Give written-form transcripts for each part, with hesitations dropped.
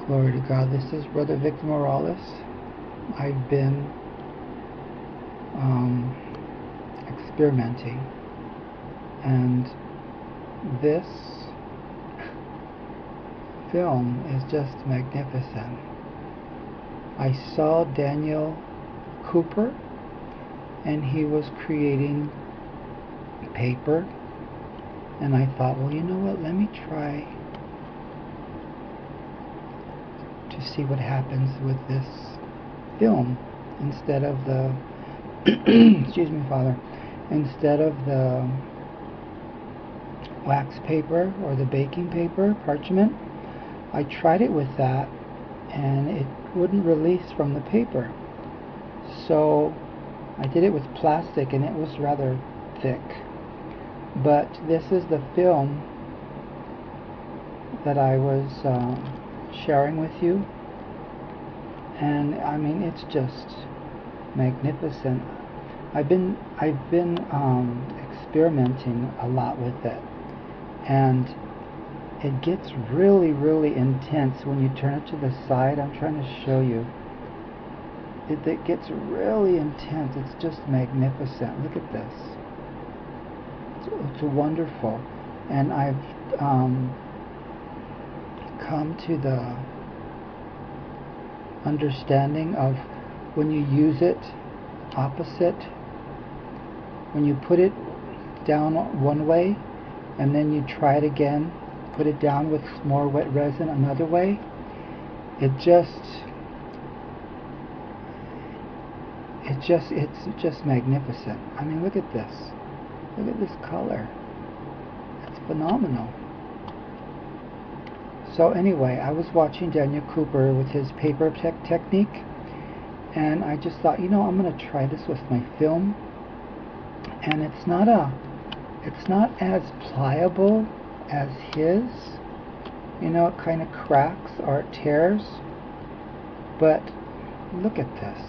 Glory to God. This is Brother Victor Morales. I've been experimenting, and this film is just magnificent. I saw Daniel Cooper, and he was creating paper, and I thought, well, you know what, let me try to see what happens with this film instead of the excuse me, Father, instead of the wax paper or the baking paper, parchment. I tried it with that and it wouldn't release from the paper, so I did it with plastic and it was rather thick. But this is the film that I was sharing with you, and I mean, it's just magnificent. I've been experimenting a lot with it, and it gets really intense when you turn it to the side. I'm trying to show you. It gets really intense. It's just magnificent. Look at this. It's wonderful, and I've come to the understanding of when you use it opposite, when you put it down one way and then you try it again, put it down with more wet resin another way, it's just magnificent. I mean, look at this. Look at this color. It's phenomenal. So anyway, I was watching Daniel Cooper with his paper technique, and I just thought, you know, I'm going to try this with my film. And it's not as pliable as his. You know, it kind of cracks or it tears. But look at this.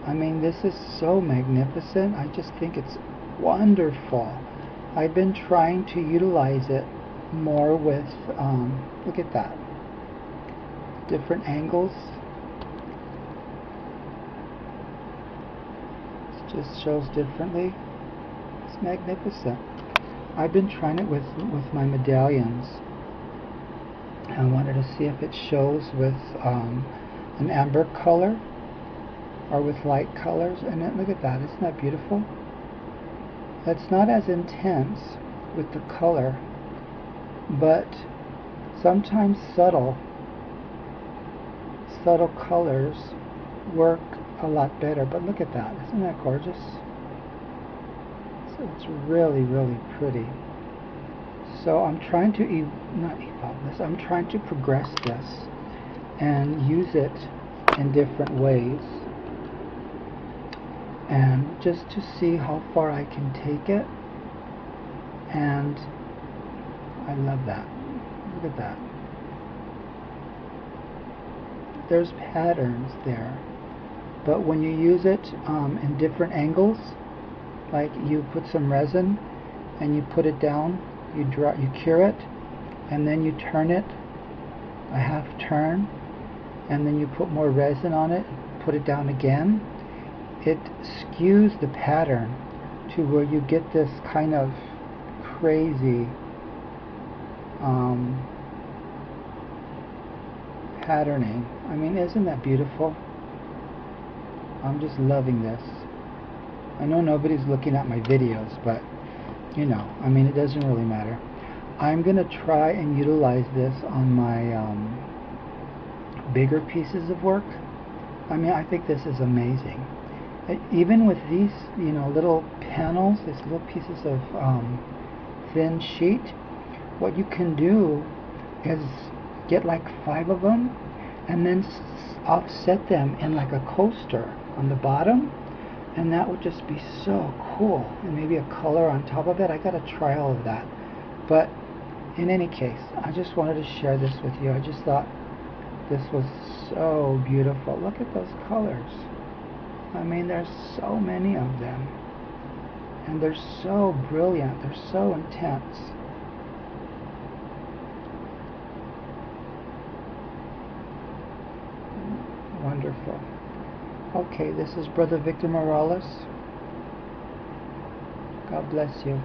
I mean, this is so magnificent. I just think it's wonderful. I've been trying to utilize it more with, look at that, different angles. It just shows differently. It's magnificent. I've been trying it with my medallions. I wanted to see if it shows with an amber color or with light colors, and then look at that. Isn't that beautiful? It's not as intense with the color, but sometimes subtle colors work a lot better. But look at that. Isn't that gorgeous? So it's really pretty. So I'm trying to not evolve this. I'm trying to progress this and use it in different ways, and just to see how far I can take it. And I love that. Look at that. There's patterns there, but when you use it in different angles, like you put some resin and you put it down, you cure it, and then you turn it a half turn, and then you put more resin on it, put it down again, it skews the pattern to where you get this kind of crazy patterning. I mean, isn't that beautiful? I'm just loving this. I know nobody's looking at my videos, but you know, I mean, it doesn't really matter. I'm gonna try and utilize this on my bigger pieces of work. I mean, I think this is amazing. Even with these, you know, little panels, these little pieces of thin sheet, what you can do is get like 5 of them and then offset them in like a coaster on the bottom, and that would just be so cool. And maybe a color on top of it. I gotta try all of that. But in any case, I just wanted to share this with you. I just thought this was so beautiful. Look at those colors. I mean, there's so many of them, and they're so brilliant. They're so intense. Wonderful. Okay, this is Brother Victor Morales. God bless you.